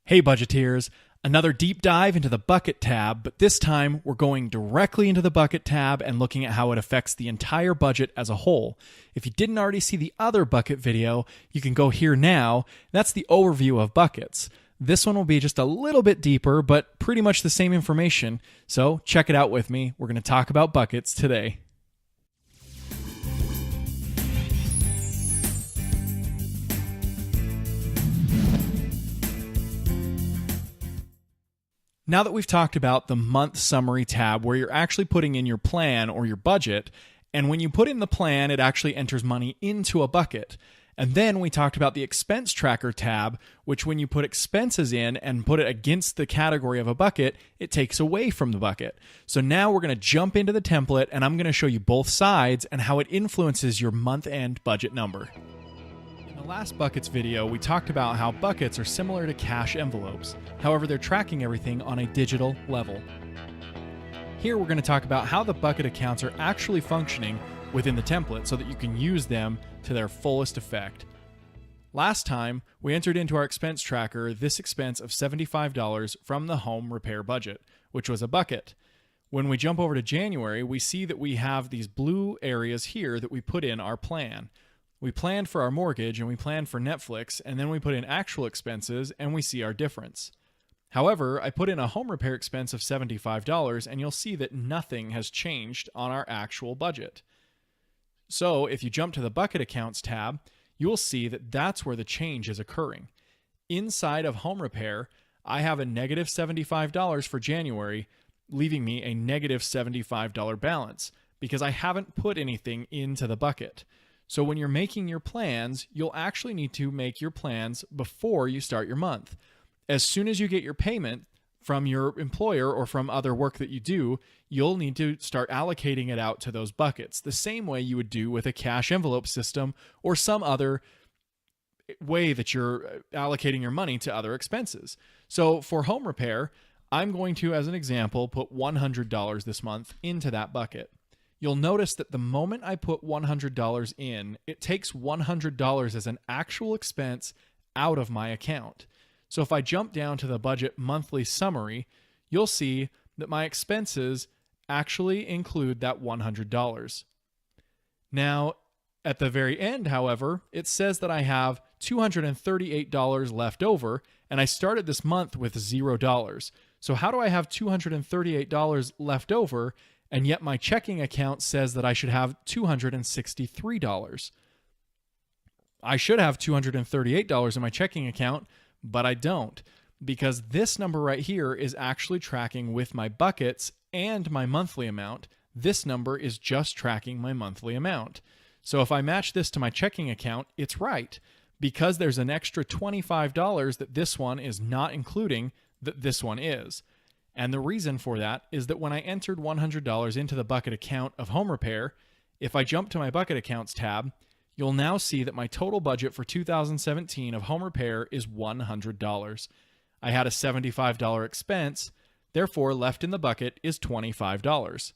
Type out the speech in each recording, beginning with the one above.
Hey budgeteers, another deep dive into the bucket tab, but this time we're going directly into the bucket tab and looking at how it affects the entire budget as a whole. If you didn't already see the other bucket video, you can go here now. That's the overview of buckets. This one will be just a little bit deeper, but pretty much the same information, so check it out with me. We're going to talk about buckets today. Now that we've talked about the month summary tab where you're actually putting in your plan or your budget, and when you put in the plan, it actually enters money into a bucket. And then we talked about the expense tracker tab, which when you put expenses in and put it against the category of a bucket, it takes away from the bucket. So now we're going to jump into the template and I'm going to show you both sides and how it influences your month-end budget number. In the last buckets video, we talked about how buckets are similar to cash envelopes. However, they're tracking everything on a digital level. Here we're going to talk about how the bucket accounts are actually functioning within the template so that you can use them to their fullest effect. Last time, we entered into our expense tracker this expense of $75 from the home repair budget, which was a bucket. When we jump over to January, we see that we have these blue areas here that we put in our plan. We planned for our mortgage and we planned for Netflix, and then we put in actual expenses and we see our difference. However, I put in a home repair expense of $75 and you'll see that nothing has changed on our actual budget. So if you jump to the bucket accounts tab, you will see that that's where the change is occurring. Inside of home repair, I have a negative $75 for January, leaving me a negative $75 balance because I haven't put anything into the bucket. So when you're making your plans, you'll actually need to make your plans before you start your month. As soon as you get your payment from your employer or from other work that you do, you'll need to start allocating it out to those buckets, the same way you would do with a cash envelope system or some other way that you're allocating your money to other expenses. So for home repair, I'm going to, as an example, put $100 this month into that bucket. You'll notice that the moment I put $100 in, it takes $100 as an actual expense out of my account. So if I jump down to the budget monthly summary, you'll see that my expenses actually include that $100. Now, at the very end, however, it says that I have $238 left over, and I started this month with $0. So how do I have $238 left over, and yet my checking account says that I should have $263? I should have $238 in my checking account, but I don't, because this number right here is actually tracking with my buckets and my monthly amount. This number is just tracking my monthly amount. So if I match this to my checking account, it's right, because there's an extra $25 that this one is not including that this one is. And the reason for that is that when I entered $100 into the bucket account of home repair, if I jump to my bucket accounts tab, you'll now see that my total budget for 2017 of home repair is $100. I had a $75 expense, therefore left in the bucket is $25.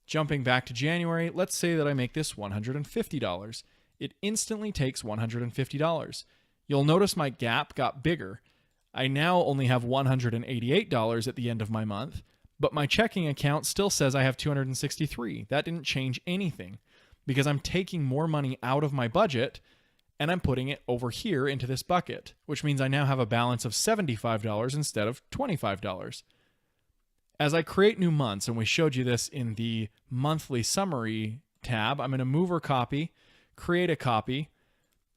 Jumping back to January, let's say that I make this $150. It instantly takes $150. You'll notice my gap got bigger. I now only have $188 at the end of my month, but my checking account still says I have $263. That didn't change anything because I'm taking more money out of my budget and I'm putting it over here into this bucket, which means I now have a balance of $75 instead of $25. As I create new months, and we showed you this in the monthly summary tab, I'm going to move or copy, create a copy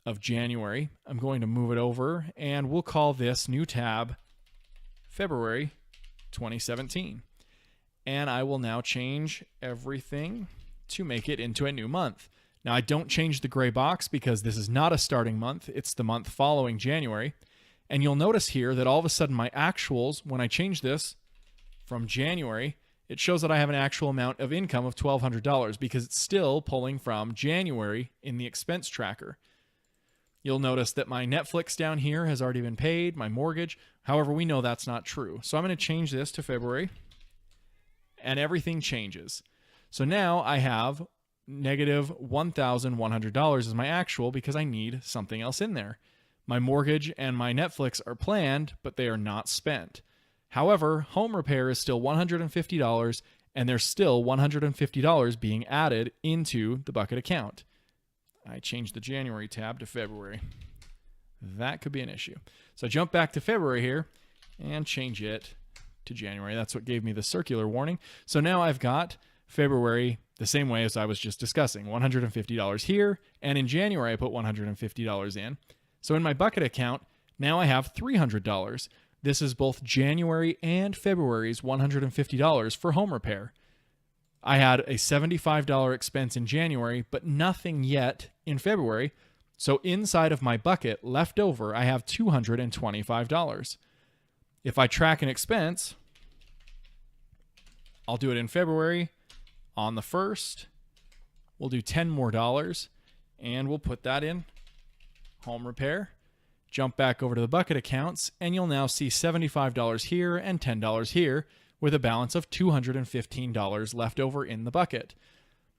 of January. I'm going to move it over and we'll call this new tab February 2017. And I will now change everything to make it into a new month. Now I don't change the gray box because this is not a starting month, it's the month following January. And you'll notice here that all of a sudden my actuals, when I change this from January, it shows that I have an actual amount of income of $1,200 because it's still pulling from January in the expense tracker. You'll notice that my Netflix down here has already been paid, my mortgage. However, we know that's not true. So I'm going to change this to February, and everything changes. So now I have negative $1,100 as my actual because I need something else in there. My mortgage and my Netflix are planned, but they are not spent. However, home repair is still $150, and there's still $150 being added into the bucket account. I changed the January tab to February. That could be an issue. So jump back to February here and change it to January. That's what gave me the circular warning. So now I've got February the same way as I was just discussing, $150 here, and in January I put $150 in. So in my bucket account, now I have $300. This is both January and February's $150 for home repair. I had a $75 expense in January, but nothing yet in February. So inside of my bucket, left over, I have $225. If I track an expense, I'll do it in February. On the 1st, we'll do $10 more, and we'll put that in home repair. Jump back over to the bucket accounts, and you'll now see $75 here and $10 here, with a balance of $215 left over in the bucket.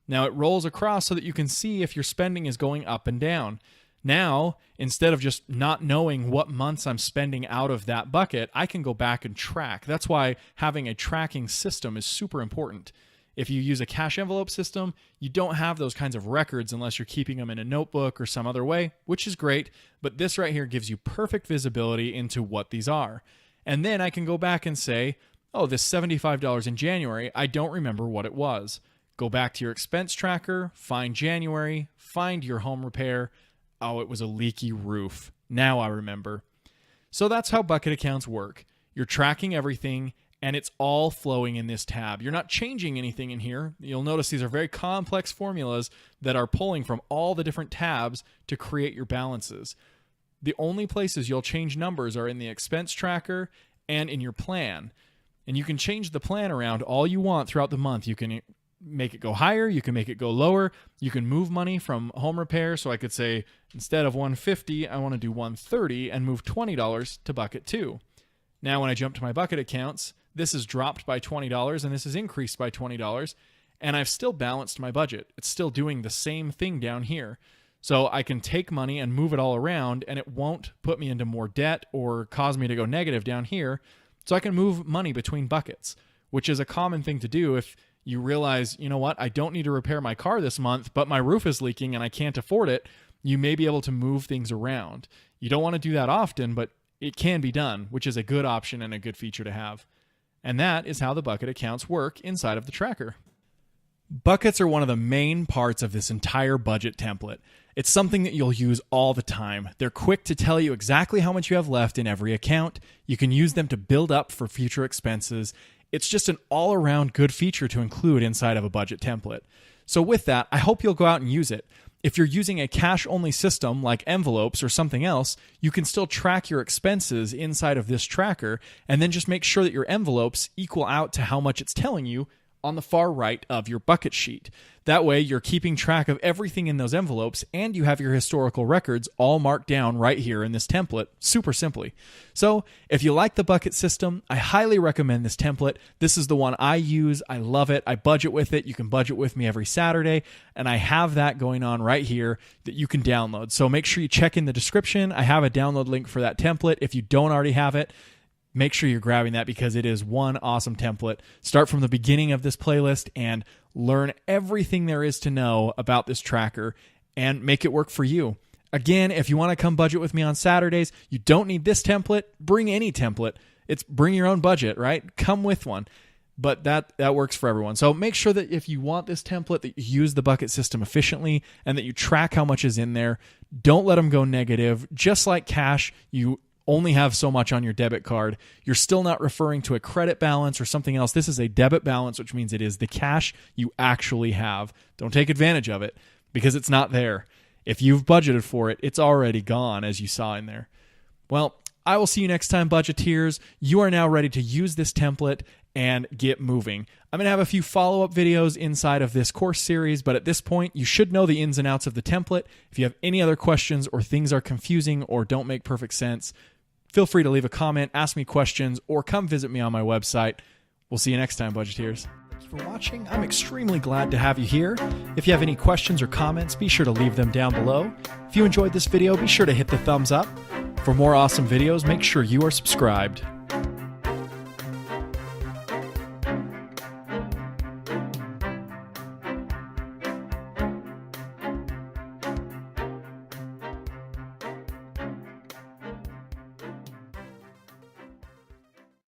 Now it rolls across so that you can see if your spending is going up and down. Now, instead of just not knowing what months I'm spending out of that bucket, I can go back and track. That's why having a tracking system is super important. If you use a cash envelope system, you don't have those kinds of records unless you're keeping them in a notebook or some other way, which is great, but this right here gives you perfect visibility into what these are. And then I can go back and say, oh, this $75 in January, I don't remember what it was. Go back to your expense tracker, find January, find your home repair. Oh, it was a leaky roof. Now I remember. So that's how bucket accounts work. You're tracking everything, and it's all flowing in this tab. You're not changing anything in here. You'll notice these are very complex formulas that are pulling from all the different tabs to create your balances. The only places you'll change numbers are in the expense tracker and in your plan. And you can change the plan around all you want throughout the month. You can make it go higher, you can make it go lower, you can move money from home repair. So I could say, instead of $150, I want to do $130 and move $20 to bucket 2. Now when I jump to my bucket accounts, this is dropped by $20 and this is increased by $20, and I've still balanced my budget. It's still doing the same thing down here. So I can take money and move it all around, and it won't put me into more debt or cause me to go negative down here. So I can move money between buckets, which is a common thing to do if you realize, you know what, I don't need to repair my car this month, but my roof is leaking and I can't afford it. You may be able to move things around. You don't want to do that often, but it can be done, which is a good option and a good feature to have. And that is how the bucket accounts work inside of the tracker. Buckets are one of the main parts of this entire budget template. It's something that you'll use all the time. They're quick to tell you exactly how much you have left in every account. You can use them to build up for future expenses. It's just an all-around good feature to include inside of a budget template. So with that, I hope you'll go out and use it. If you're using a cash-only system like envelopes or something else, you can still track your expenses inside of this tracker and then just make sure that your envelopes equal out to how much it's telling you on the far right of your bucket sheet. That way you're keeping track of everything in those envelopes and you have your historical records all marked down right here in this template super simply. So if you like the bucket system, I highly recommend this template. This is the one I use. I love it. I budget with it. You can budget with me every Saturday, and I have that going on right here that you can download. So make sure you check in the description. I have a download link for that template if you don't already have it. Make sure you're grabbing that because it is one awesome template. Start from the beginning of this playlist and learn everything there is to know about this tracker and make it work for you. Again, if you want to come budget with me on Saturdays, you don't need this template. Bring any template. It's bring your own budget, right? Come with one. But that works for everyone. So make sure that if you want this template, that you use the bucket system efficiently and that you track how much is in there. Don't let them go negative. Just like cash, you only have so much on your debit card. You're still not referring to a credit balance or something else. This is a debit balance, which means it is the cash you actually have. Don't take advantage of it because it's not there. If you've budgeted for it, it's already gone, as you saw in there. Well, I will see you next time, budgeteers. You are now ready to use this template and get moving. I'm going to have a few follow-up videos inside of this course series, but at this point, you should know the ins and outs of the template. If you have any other questions or things are confusing or don't make perfect sense, feel free to leave a comment, ask me questions, or come visit me on my website. We'll see you next time, budgeteers. Thanks for watching. I'm extremely glad to have you here. If you have any questions or comments, be sure to leave them down below. If you enjoyed this video, be sure to hit the thumbs up. For more awesome videos, make sure you are subscribed.